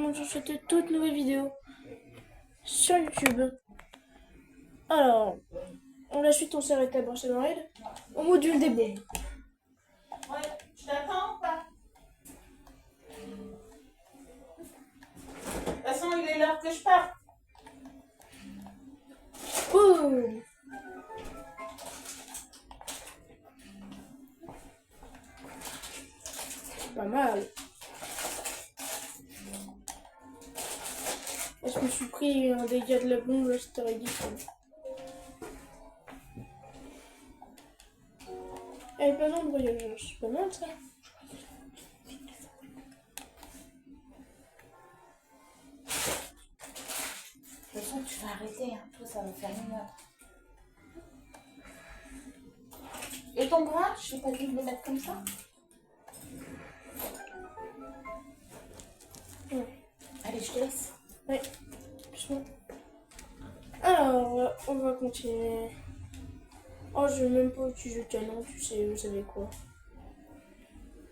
monde sur cette toute nouvelle vidéo sur YouTube. Alors, la suite on s'est arrêté à Barcelone au module des bombes. Ouais, je t'attends ou pas? De toute façon, il est l'heure que je parte. Boum. Pas mal. Et je me suis pris un dégât de la bombe, c'était ridicule. Eh ben non, le voyageur, c'est pas mal ça. De toute façon, tu vas arrêter, hein. Toi, ça va faire 1 heure. Et ton bras, je sais pas dit de le mettre comme ça? Ouais. Allez, je te laisse. Ouais. Doucement. Alors, on va continuer. Oh, je vais même pas utiliser le canon, tu sais, vous savez quoi.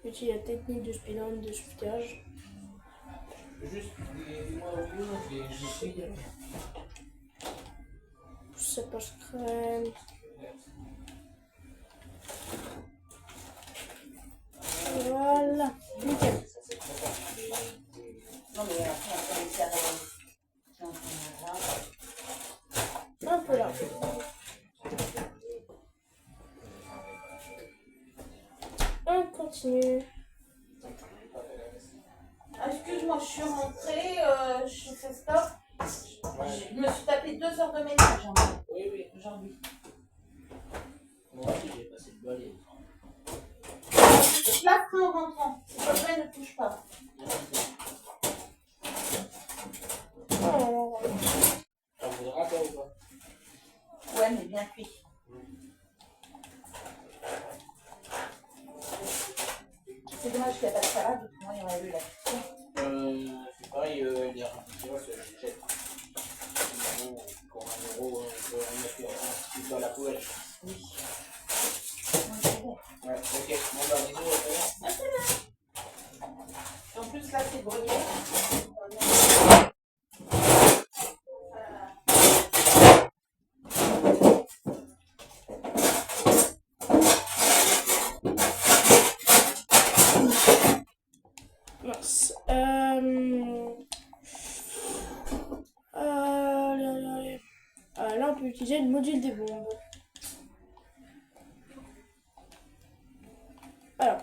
Utiliser la technique de speedrun de sauvetage. Juste, dis-moi où et je suis. Ça passe crème. Voilà. Nickel. Non, mais après, on va laisser à Un peu là. On continue. Ah, excuse-moi, je suis rentrée, je fais stop. Je me suis tapé 2 heures de ménage Oui. aujourd'hui. Moi aussi, j'ai passé le balai. Je la ferai en rentrant. C'est pas vrai, ne touche pas. Oh. Ça voudra toi ou pas? Ouais, mais bien cuit. C'est dommage qu'il n'y a pas de salade, autrement il y aurait eu la cuisson. C'est pareil, les rafraîchissements, je jette. Sinon, pour 1 euro, on peut en mettre un petit peu à la poêle. Oui. Ouais, ok. Bon, bah, bisous, à tout à l'heure. En plus, là, c'est gruyère. Mince. Là, on peut utiliser le module des bombes. Alors.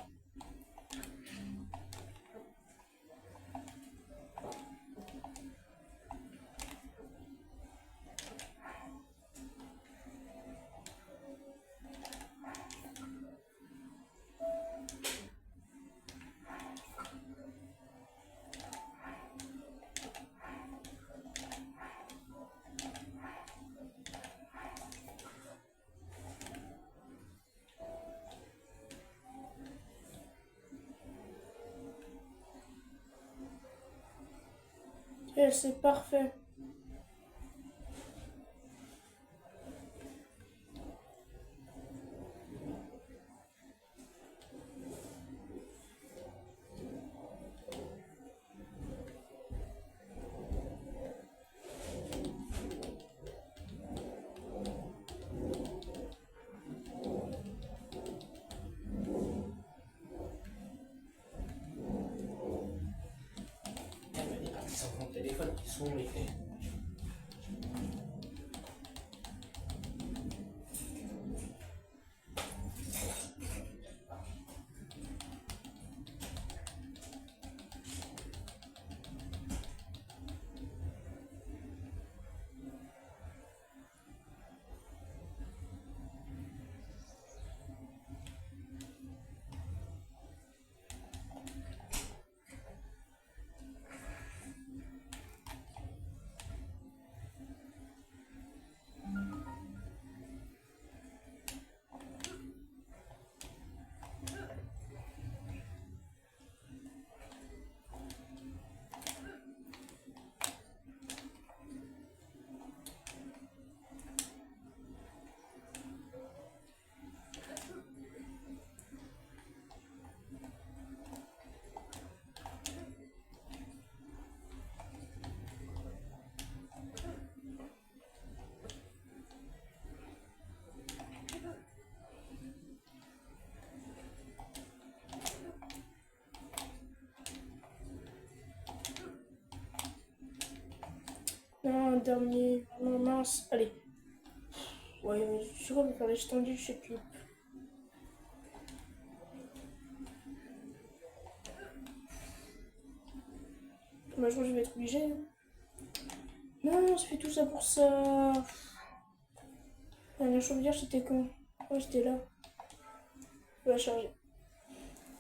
Et c'est parfait. Il y a des parties sur mon téléphone qui sont mettées. Non, un dernier. Non, mince. Allez. Ouais, je sais quoi, on va faire l'extendu, je sais plus. Bah, je crois que je vais être obligée. Non, je fais tout ça pour ça. La chaudière, c'était quand? Oh, j'étais là. Je vais la charger.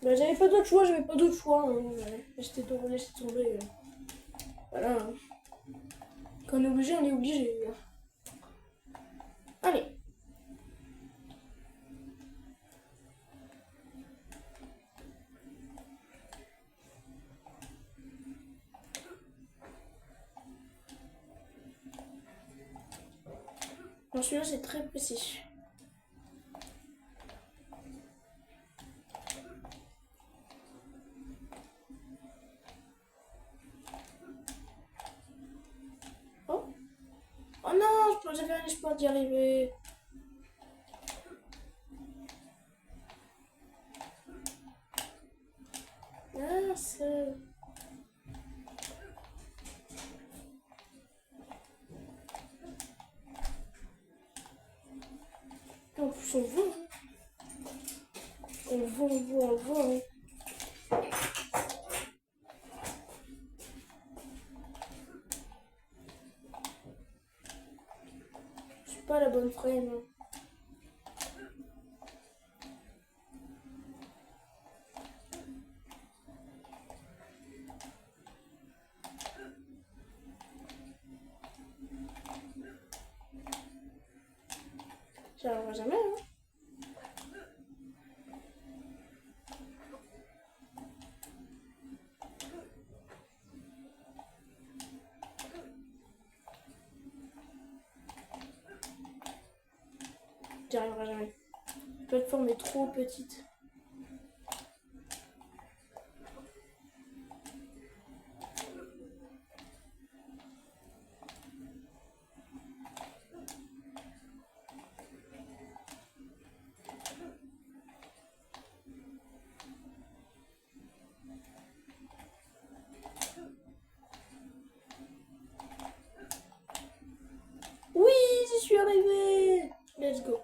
Bah, j'avais pas d'autre choix, j'avais pas d'autre choix. Hein. Ouais. Laissez tomber. Voilà. Hein. Quand on est obligé, on est obligé. Allez. Non, celui-là, c'est très précis. Oh. Oh non, j'avais un espoir d'y arriver. Mince. En plus, on voit. Hein. On voit. Hein. Je suis pas la bonne frame. Hein. Ça n'arrivera jamais. Hein. J'y arriverai jamais. La plateforme est trop petite. Oui, j'y suis arrivée. Let's go.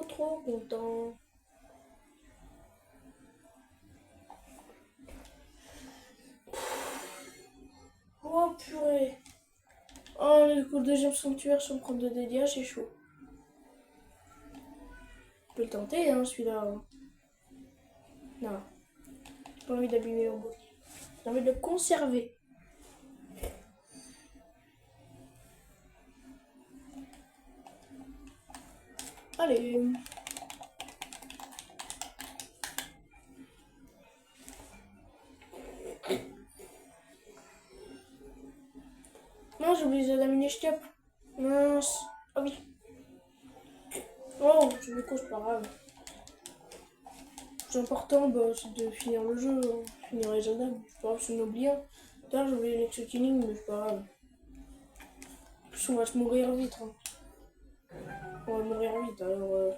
Trop content. Oh purée. Oh, le deuxième sanctuaire sans prendre de dégâts, c'est chaud. Je peux le tenter, hein, celui-là. Non. J'ai pas envie d'abîmer mon beau. J'ai envie de le conserver. Allez. Non, j'ai oublié la mini-step. Mince. Ah oui. Oh, je me couche, c'est pas grave. Le plus important, bah, c'est de finir le jeu. Hein. Finir les Zelda. C'est pas grave, c'est oublié. D'ailleurs, j'ai oublié l'ex-killing, mais c'est pas grave. En plus, on va se mourir vite. Hein. On va mourir vite, alors...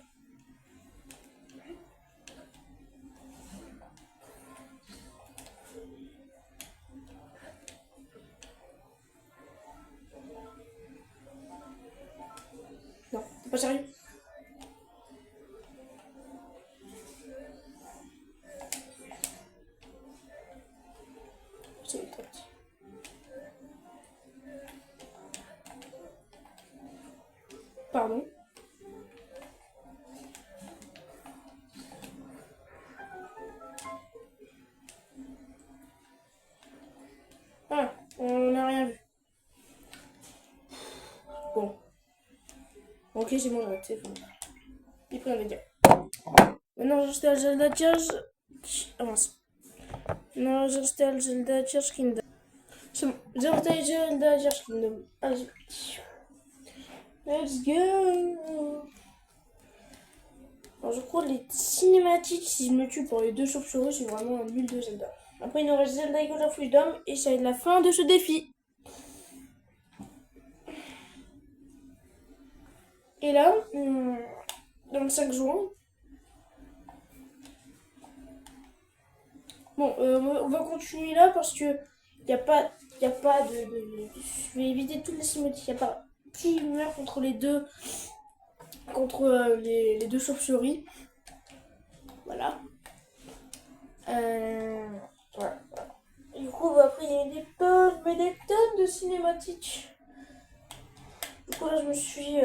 Non, t'es pas sérieux? C'est parti. Pardon. Ah, on n'a rien vu. Bon. Ok, c'est bon, j'arrête, c'est bon. Il prend les dégâts. Maintenant, j'installe Zelda Tears. Avance. Non, j'installe Zelda Tears Kingdom. C'est bon. J'installe Zelda Tears Kingdom. Allez. Let's go. Alors, je crois que les cinématiques, si je me tue pour les deux chauves-souris, c'est vraiment un nul de Zelda. Après, il nous reste Zelda Echoes of Wisdom et ça va être la fin de ce défi. Et là, dans le 5 juin, bon, on va continuer là parce que y a pas je vais éviter toutes les cinématiques. Il n'y a pas qui meurt contre les deux. Contre les deux chauves-souris. Voilà. Voilà. Du coup, après, il y a des tonnes, mais des tonnes de cinématiques. Du coup, là, je me suis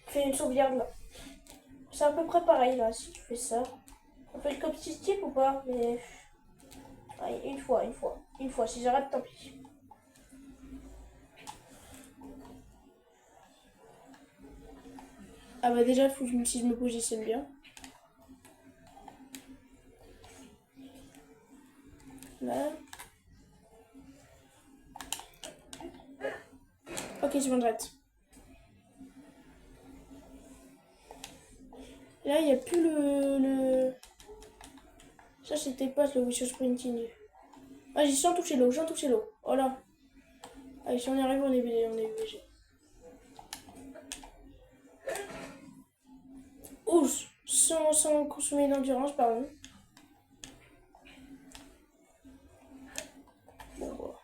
fait une sauvegarde là. C'est à peu près pareil là, si tu fais ça. On fait le cop stick ou pas? Mais. Allez, une fois. Si j'arrête, tant pis. Ah bah déjà, faut que si je me positionne bien. Là. Ok, c'est bon, j'arrête. Là, il n'y a plus le... Ça, c'était pas le wishing sprinting. Ah, j'ai sans toucher l'eau, Oh là. Allez, si on y arrive, on est obligé. Ouh, sans consommer d'endurance, pardon. Bon, voilà.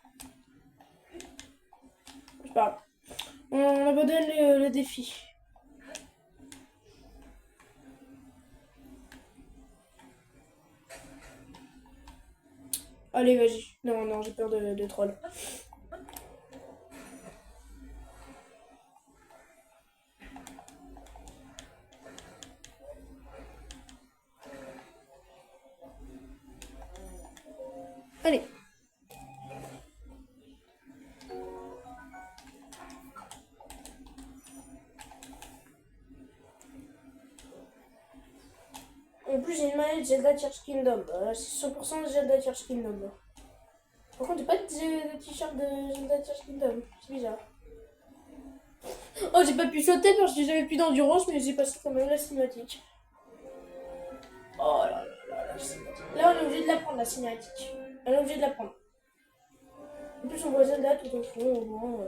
C'est pas grave. On abandonne le défi. Allez, vas-y. Non, j'ai peur de troll. Allez. En plus, j'ai une manette Zelda Tears Kingdom. C'est 100% de Zelda Tears Kingdom. Là. Par contre, j'ai pas de t-shirt de Zelda Tears Kingdom. C'est bizarre. Oh, j'ai pas pu sauter parce que j'avais plus d'endurance, mais j'ai passé quand même la cinématique. Oh là là, la cinématique. Là, on est obligé de la prendre, la cinématique. On est obligé de la prendre. En plus, on voit Zelda tout au fond, au moins.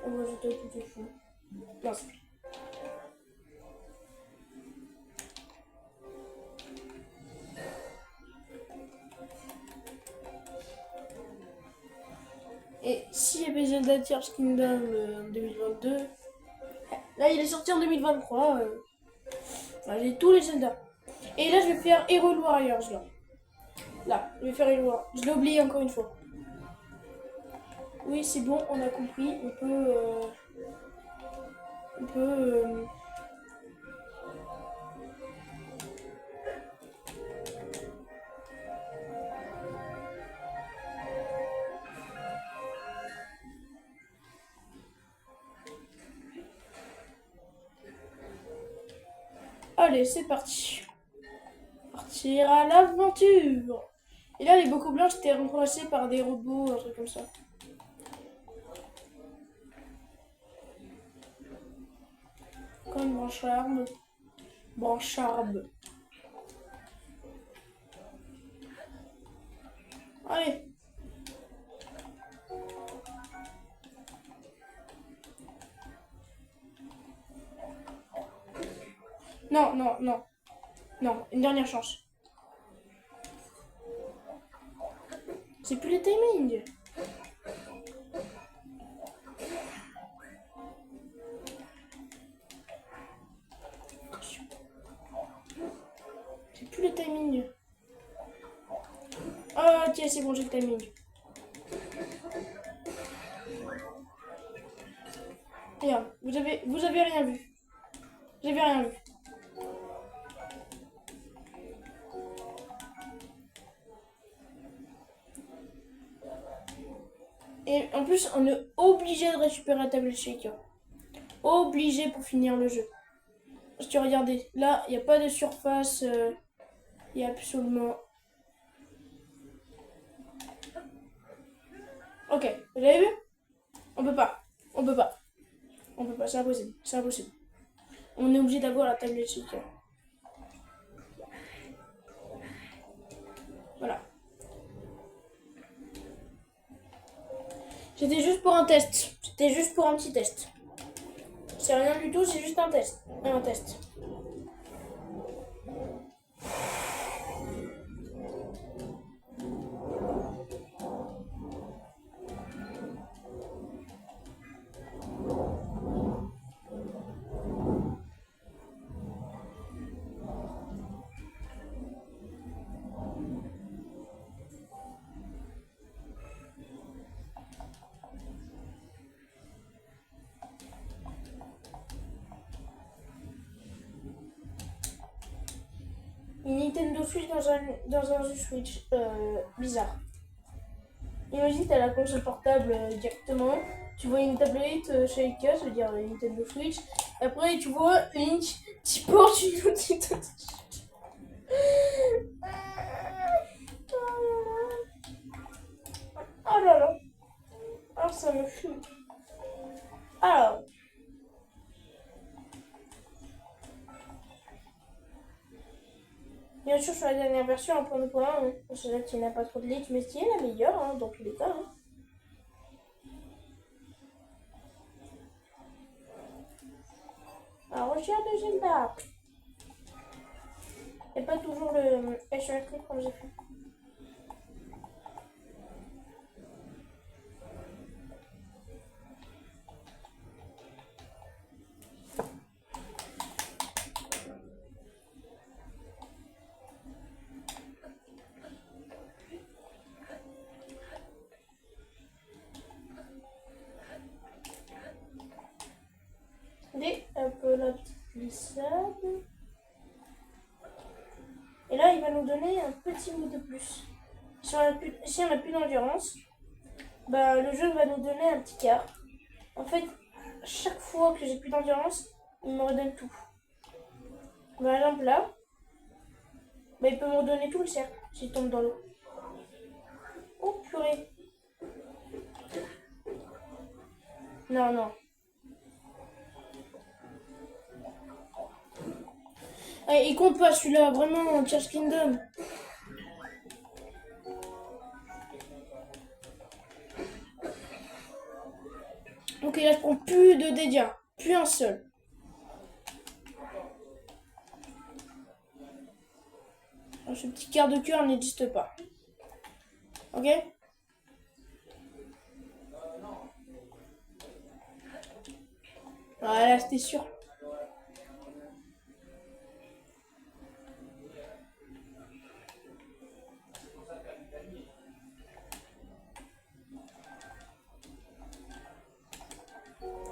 On voit Zelda tout au fond. Mince. Et s'il y avait Zelda Tears Kingdom en 2022, là il est sorti en 2023, j'ai tous les Zelda. Et là je vais faire Hero Warriors là. Là, je vais faire Hero Warriors. Je l'ai oublié encore une fois. Oui, c'est bon, on a compris. On peut. Allez, c'est parti. Partir à l'aventure. Et là, les bocaux blancs, étaient remplacés par des robots, un truc comme ça. Comme Brancharde. Brancharde. Allez. Non, une dernière chance. C'est plus les timings. C'est plus les timings. Oh tiens, c'est bon, j'ai le timing. Regarde, vous avez rien vu. Vous avez rien vu. Et en plus, on est obligé de récupérer la tablette shaker. Obligé pour finir le jeu. Parce que regardez, là, il n'y a pas de surface. Il y a absolument... Ok, vous avez vu? On peut pas, c'est impossible. On est obligé d'avoir la tablette shaker. Voilà. C'était juste pour un test. C'était juste pour un petit test. C'est rien du tout, c'est juste un test. Un test. Switch dans un jeu Switch bizarre. Imagine, t'as la console portable directement. Tu vois une tablette Sheikah, ça veut dire une Nintendo Switch. Après, tu vois Link qui porte une Nintendo Switch. Oh là là. Alors, ça me fume. Alors. Bien sûr, sur la dernière version, 1.2.1, c'est là qui n'a pas trop de leaks, mais qui est la meilleure, hein, dans tous les cas. Hein. Alors, recherche de Zelda. Et pas toujours le H1 clip comme j'ai fait. Et un peu la petite glissade. Et là, il va nous donner un petit mot de plus. Si on n'a plus d'endurance, bah, le jeu va nous donner un petit quart. En fait, chaque fois que j'ai plus d'endurance, il me redonne tout. Par exemple là, bah, il peut me redonner tout le cercle s'il tombe dans l'eau. Oh purée. Non, non. Allez, il compte pas celui-là, vraiment, Tears Kingdom. Ok, là je prends plus de dégâts, plus un seul. Alors, ce petit quart de cœur n'existe pas. Ok? Voilà, c'était sûr.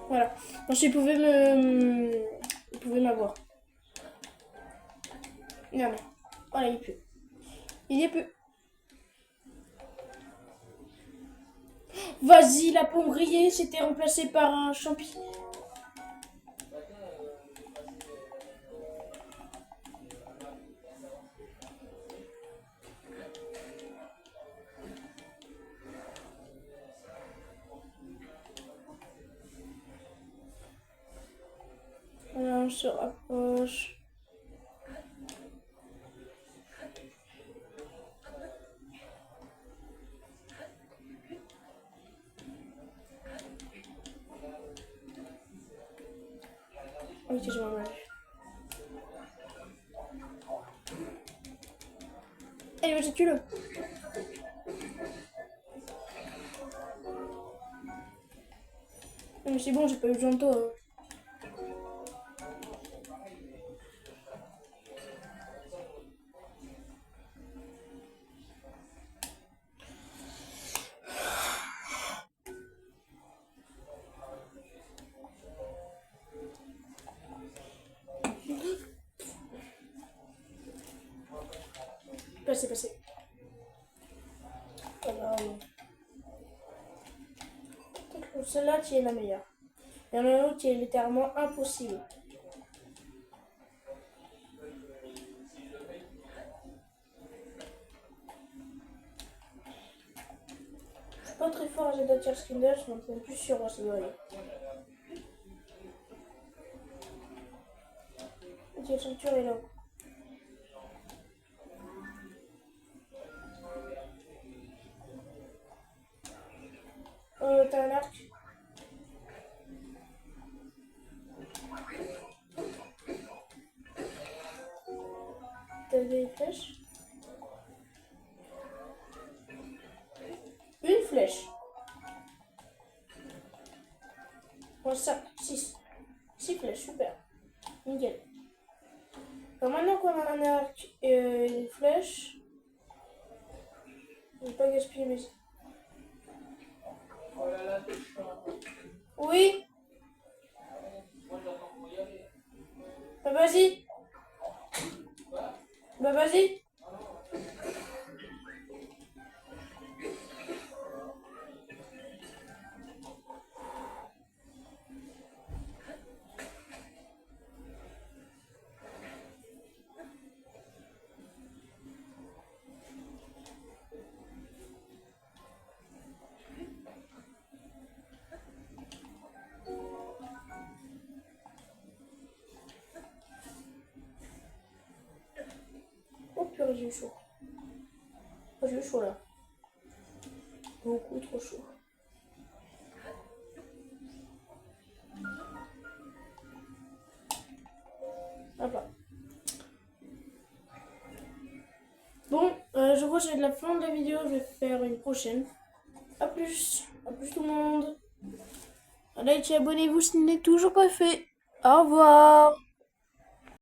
Voilà. Ensuite, il pouvait m'avoir. Non, mais. Voilà, il peut. Il est peu. Vas-y, la pomme grillée, c'était remplacé par un champi. Voilà, on se rapproche. Ok, je m'en vais. Allez, vas-y, tue-le. Mais c'est bon, j'ai pas eu besoin de toi. Hein. Passé. Alors, celle-là qui est la meilleure. Il y en a une autre qui est littéralement impossible. Je suis pas très fort à Zelda Tears Kingdom, je m'entraîne plus sur Rosebud. Ok, le sanctuaire est là. T'as un arc. T'as des flèches. Une flèche. Bon, ça, 6. 6 flèches, super. Nickel. Alors maintenant qu'on a un arc et une flèche, je vais pas gaspiller mes... Oui. Bah vas-y. Bah vas-y. purée, j'ai eu chaud. Ah, j'ai eu chaud là. Beaucoup trop chaud. Hop là. Bon, je crois que j'ai de la fin de la vidéo. Je vais faire une prochaine. A plus. A plus tout le monde. Likez et abonnez-vous si ce n'est toujours pas fait. Au revoir.